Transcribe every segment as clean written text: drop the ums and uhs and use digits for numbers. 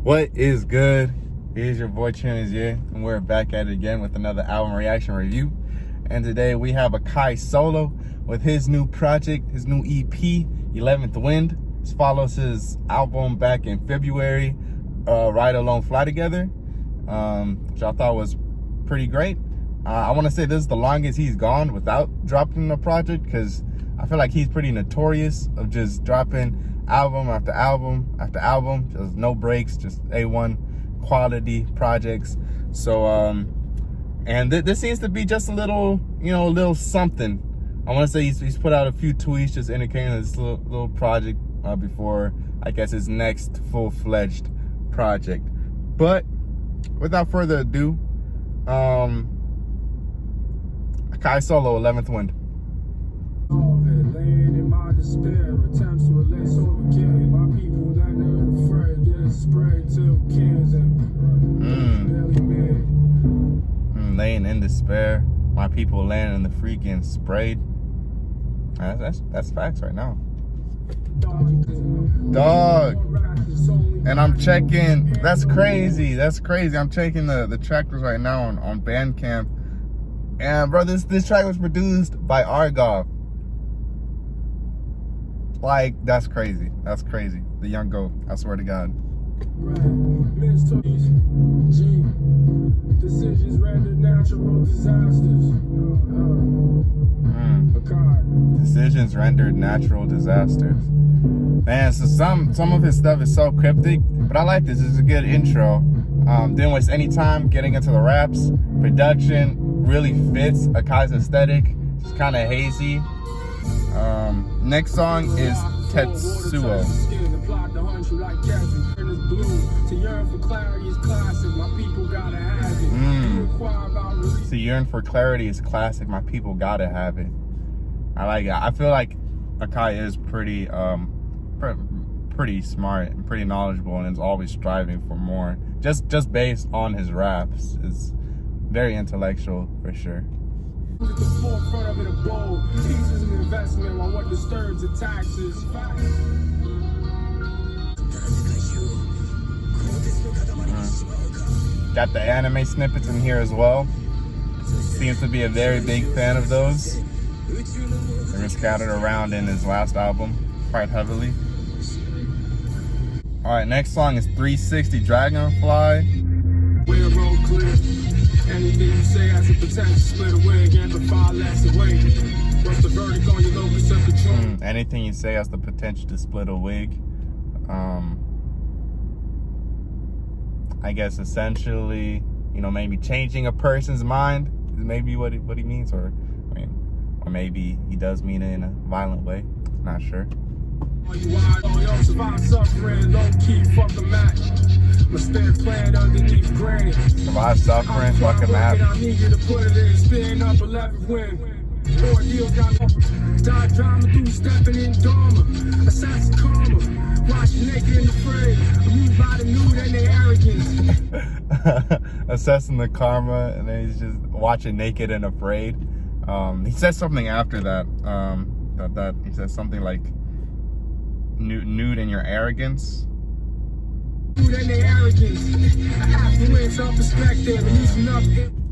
What is good? Here's your boy Chimezie, and we're back at it again with another album reaction review. And today we have AKAI Solo with his new project, his new EP, 11th Wind. This follows his album back in February, Ride Alone, Fly Together, which I thought was pretty great. I want to say this is the longest he's gone without dropping a project, because I feel like he's pretty notorious of just dropping album after album after album, just no breaks, just A1 quality projects. So and this seems to be just a little, a little something. I want to say he's put out a few tweets just indicating this little project before, I guess, his next full-fledged project. But without further ado, AKAI Solo, 11th Wind. Laying in despair, my people laying in the freaking sprayed. That's facts right now. Dog. And I'm checking, that's crazy. I'm checking the trackers right now on Bandcamp. And bro, this track was produced by Argov. Like, that's crazy. The young goat, I swear to God. Decisions rendered natural disasters. Decisions rendered natural disasters. Man, so some of his stuff is so cryptic, but I like this. This is a good intro. Didn't waste any time getting into the raps. Production really fits AKAI's aesthetic. It's kind of hazy. Next song is Tetsuo. To yearn for clarity is classic. My people gotta have it. I like it. I feel like AKAI is pretty smart and pretty knowledgeable, and is always striving for more. Just based on his raps, it's very intellectual for sure. At the forefront of it, a bold peace is an investment while what disturbs the taxes. Got the anime snippets in here as well. Seems to be a very big fan of those. They were scattered around in his last album quite heavily. Alright, next song is 360 Dragonfly. Anything you say has a potential split away again, but far less away. What's the verdict on your locus of control? Anything you say has the potential to split a wig. I guess essentially, maybe changing a person's mind is maybe what he means, or maybe he does mean it in a violent way. Not sure. Survive suffering, fucking mad. I need you to put it in, spin up 11th Wind. Ordeal got die drama through stepping in Dharma. Assassin karma, watch naked and afraid. Amused by the nude and their arrogance. Assessing the karma, and then he's just watching naked and afraid. He says something after that. That he says something like nude in your arrogance.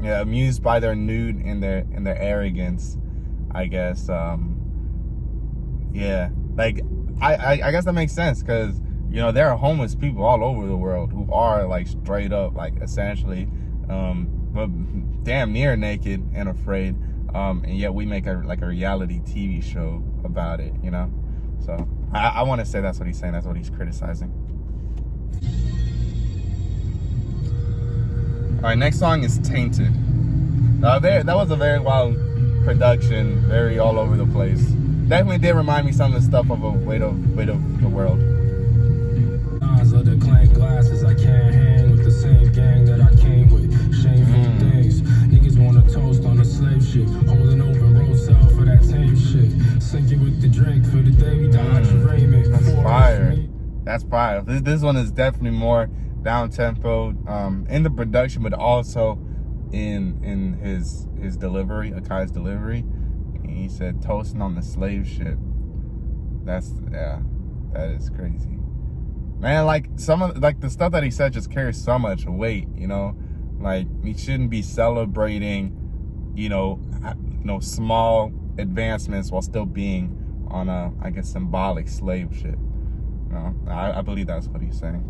Yeah, amused by their nude and their arrogance, I guess. Yeah, like I guess that makes sense, because there are homeless people all over the world who are like straight up, like essentially but damn near naked and afraid, and yet we make a reality TV show about it, so I want to say that's what he's saying. That's what he's criticizing. All right, next song is Tainted. That was a very wild production, very all over the place. Definitely did remind me some of the stuff of a Weight of the World. Of the clank glasses, I can't hang with the same gang that I came with. Shameful things. Niggas want to toast on the slave shit. Holding over road cell for that same shit. Sinking with the drink for the day we died. That's fire. That's fire. This one is definitely more down tempo in the production, but also in his delivery, AKAI's delivery. He said toasting on the slave ship. That is crazy. Man, like some of like the stuff that he said just carries so much weight, you know. Like we shouldn't be celebrating, small advancements while still being on a, I guess, symbolic slave ship. I believe that's what he's saying.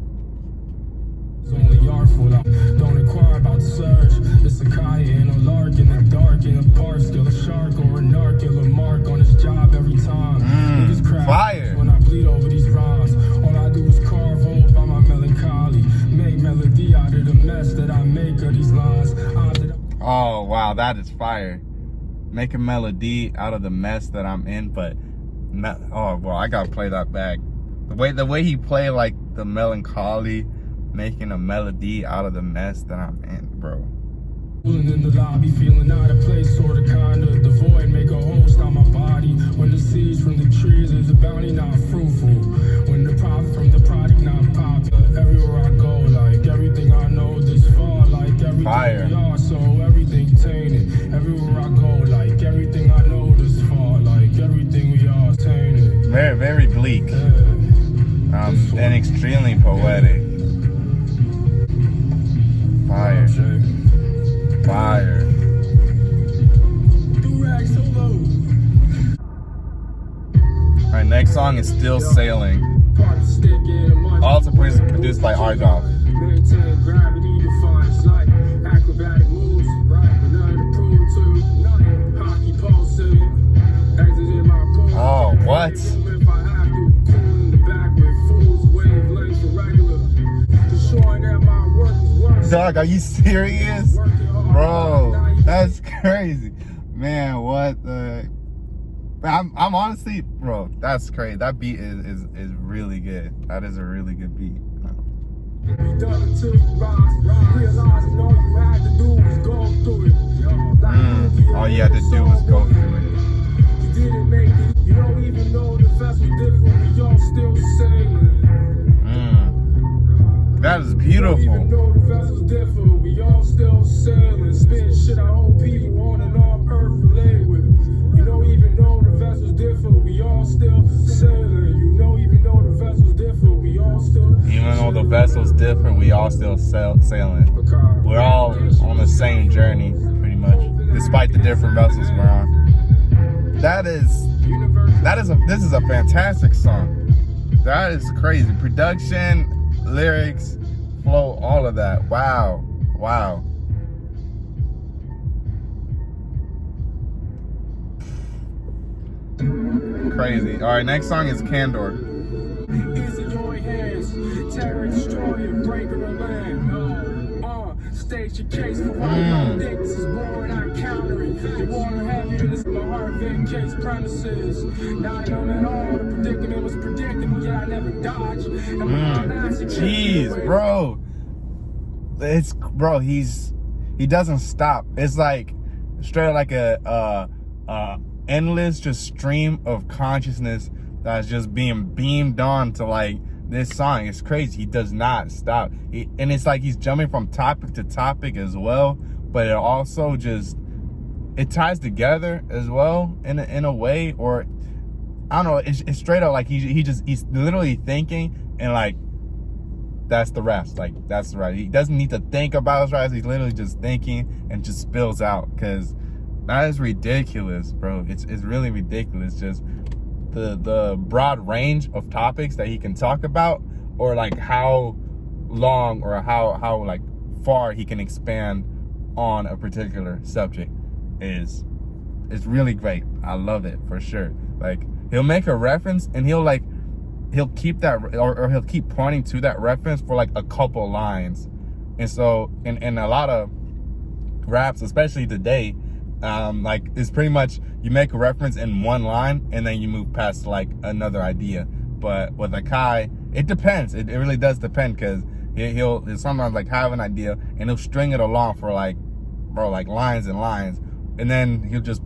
Only artful, don't inquire about the surge. It's a kite and a lark in the dark in a park. Still a shark or a narc, kill a mark on his job every time. Niggas crack Fire. When I bleed over these rhymes. All I do is carve holes by my melancholy. Make melody out of the mess that I make of these lines. Oh wow, that is fire. Make a melody out of the mess that I'm in, but oh well, I gotta play that back. The way he played like the melancholy, making a melody out of the mess that I'm in, bro. In the lobby, feeling out of place, sorta kinda. The void make a host on my body. When the seeds from the trees is a bounty not fruitful. When the profit from the product not popular. Everywhere I go, like everything I know this far, like everything Fire. we are, so everything tainted. Everywhere I go, like everything I know this far, like everything we are tainted. Very, very bleak. And extremely poetic. Fire. Fire. Alright, next song is Still Sailing. Also produced by Argov. Oh, what? Dog, are you serious? Bro, that's crazy. Man, what the... I'm honestly, bro, that's crazy. That beat is really good. That is a really good beat. All you had to do was go through it. You didn't make it. You don't even know the vessel's different. We all still sailing. That is beautiful. You don't even know the vessel's different. We all still sailing. Spin shit I hope people on and off earth relate with. You don't even know the vessel's different. We all still sailing. You don't even know the vessel's different. We all still Even though the vessel's different, we all still sailing. We're all on the same journey, pretty much, despite the different vessels we're on. This is a fantastic song. That is crazy. Production, lyrics, flow, all of that. Wow. Wow. Crazy. All right, next song is Candor. Is in your hands, terror, destroyer, breaker the land. State your case for why you think this is born, I counter it. The water heaviness in my heart vacates premises. Not known at all, the predicament was predictable, yet I never dodged. Jeez, bro. He doesn't stop. It's like straight like a endless just stream of consciousness that's just being beamed on to like this song. It's crazy. He does not stop. And it's like he's jumping from topic to topic as well, but it also just, it ties together as well in a way, or I don't know, it's straight up like he's literally thinking and like that's the rest. Like that's the rest. He doesn't need to think about his rest. He's literally just thinking and just spills out, because that is ridiculous, bro. It's really ridiculous. Just the broad range of topics that he can talk about, or like how long or how like far he can expand on a particular subject is really great. I love it for sure. Like he'll make a reference and he'll keep that, or he'll keep pointing to that reference for like a couple lines. And so in a lot of raps, especially today, like it's pretty much you make a reference in one line and then you move past like another idea. But with AKAI, it depends. It really does depend, because he'll sometimes like have an idea and he'll string it along for like, bro, like lines and lines, and then he'll just,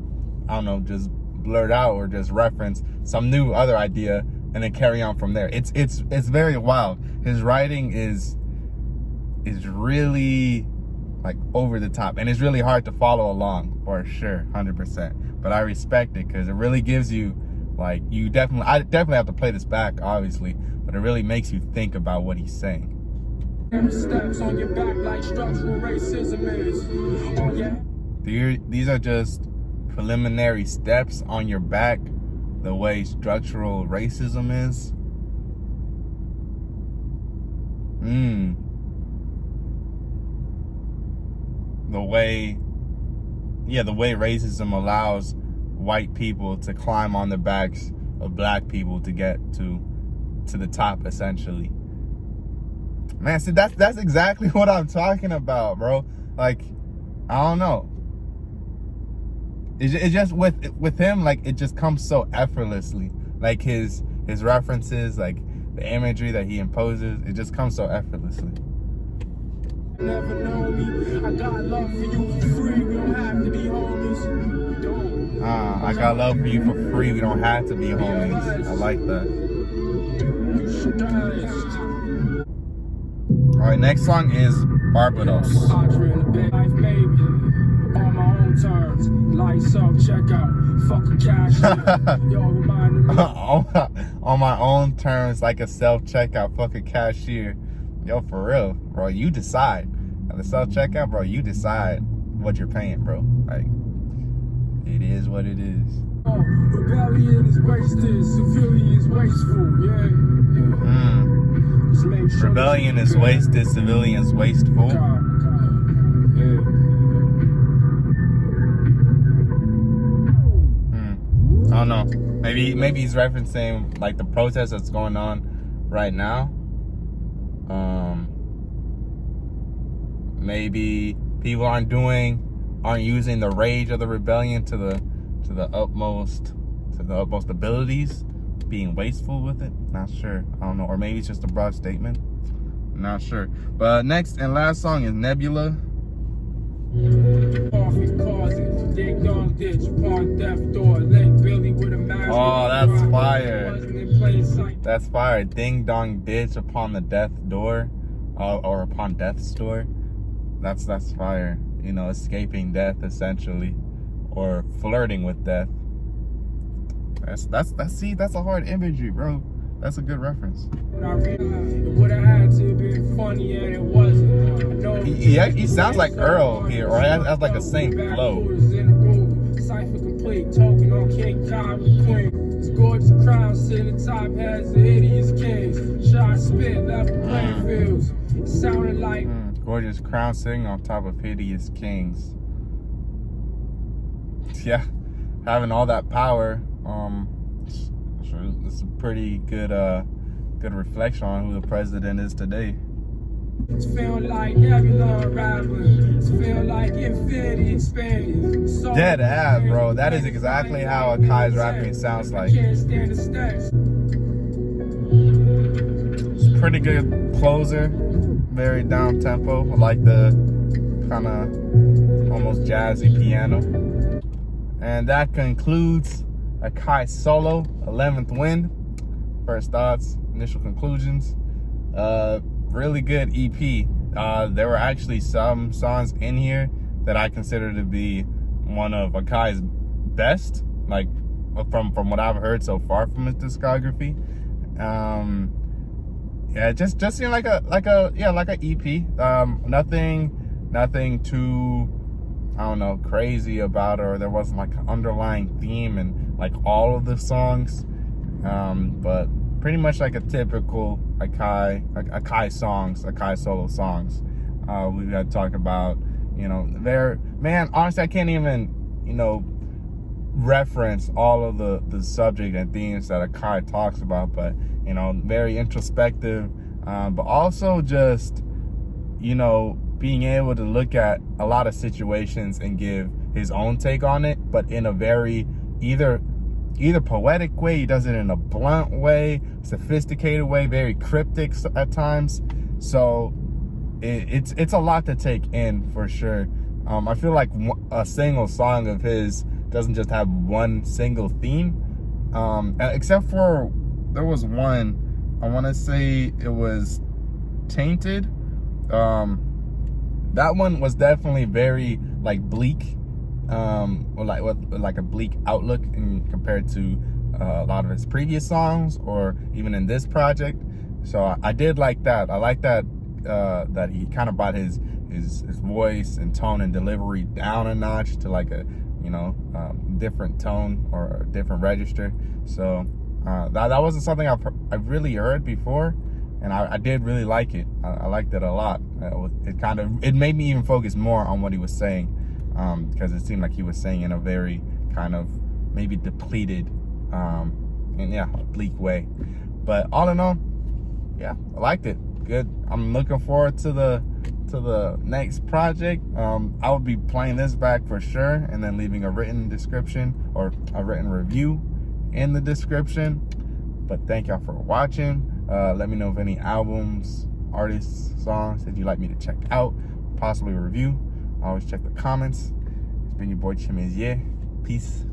I don't know, just blurt out or just reference some new other idea and then carry on from there. It's very wild. His writing is really like over the top, and it's really hard to follow along for sure, 100%. But I respect it because it really gives you like, I definitely have to play this back, obviously, but it really makes you think about what he's saying. Steps on your back like structural racism is. Oh yeah. These are just preliminary steps on your back, the way structural racism is. The way racism allows white people to climb on the backs of black people to get to the top, essentially. Man, see, that's exactly what I'm talking about, bro. Like, I don't know. It just with him, like, it just comes so effortlessly. Like his references, like the imagery that he imposes, it just comes so effortlessly. Never know me. I got love for you for free. We don't have to be homies. I got love for you for free. We don't have to be homies. I like that. All right, next song is Barbados. On my own terms, lights up, check out, fuck a cash. Yo, reminding me. On my own terms, like a self-checkout, fuck a cashier. Yo, for real, bro, you decide. At the self-checkout, bro, you decide what you're paying, bro. Like, it is what it is. Oh, rebellion is wasted, civilian is wasteful, yeah. Just make sure rebellion is wasted, civilians wasteful. I don't know. Maybe he's referencing like the protest that's going on right now. Maybe people aren't using the rage of the rebellion to the utmost abilities, being wasteful with it. Not sure. I don't know. Or maybe it's just a broad statement. Not sure. But next and last song is Nebula. Oh, that's fire. That's fire. Ding dong ditch upon the death door, or upon death's door. That's fire. You know, escaping death essentially, or flirting with death. That's a hard imagery, bro. That's a good reference. It would have had to be funny and it wasn't. He sounds like Earl here, or has like a same flow. Cypher complete, talking on King Kai with Queen. His gorgeous crown sitting top has the hideous kings. Shot spit, level playing fields. It sounded like gorgeous crown sitting on top of hideous kings. Yeah, having all that power, it's a pretty good reflection on who the president is today. It's feeling like Nebula unraveling. It's feeling like infinity expanding. Dead ass, bro. That is exactly how AKAI's rapping sounds like. Can't stand the steps. It's a pretty good closer. Very down tempo. I like the kind of almost jazzy piano. And that concludes AKAI Solo, 11th Wind. First thoughts, initial conclusions. Really good EP. There were actually some songs in here that I consider to be one of AKAI's best, like from what I've heard so far from his discography. Yeah, just seemed like a EP. Nothing too, I don't know, crazy about it, or there wasn't like an underlying theme in like all of the songs. But pretty much like a typical AKAI Solo songs. We got to talk about, honestly, I can't even, reference all of the subject and themes that AKAI talks about, but, very introspective, but also just, being able to look at a lot of situations and give his own take on it, but in a very either poetic way, he does it in a blunt way, sophisticated way, very cryptic at times. So it's a lot to take in for sure. I feel like a single song of his doesn't just have one single theme, except for there was one, I want to say it was Tainted. That one was definitely very like bleak, or like a bleak outlook in compared to a lot of his previous songs, or even in this project. So I did like that. I like that that he kind of brought his voice and tone and delivery down a notch to like a, you know, different tone or a different register. So that wasn't something I've really heard before, and I did really like it. I liked it a lot. It made me even focus more on what he was saying, because it seemed like he was saying in a very kind of maybe depleted and yeah, bleak way. But all in all, yeah, I liked it. Good. I'm looking forward to the next project. I will be playing this back for sure, and then leaving a written description or a written review in the description. But thank y'all for watching. Let me know if any albums, artists, songs that you'd like me to check out, possibly review. I always check the comments. It's been your boy Chimezie. Peace.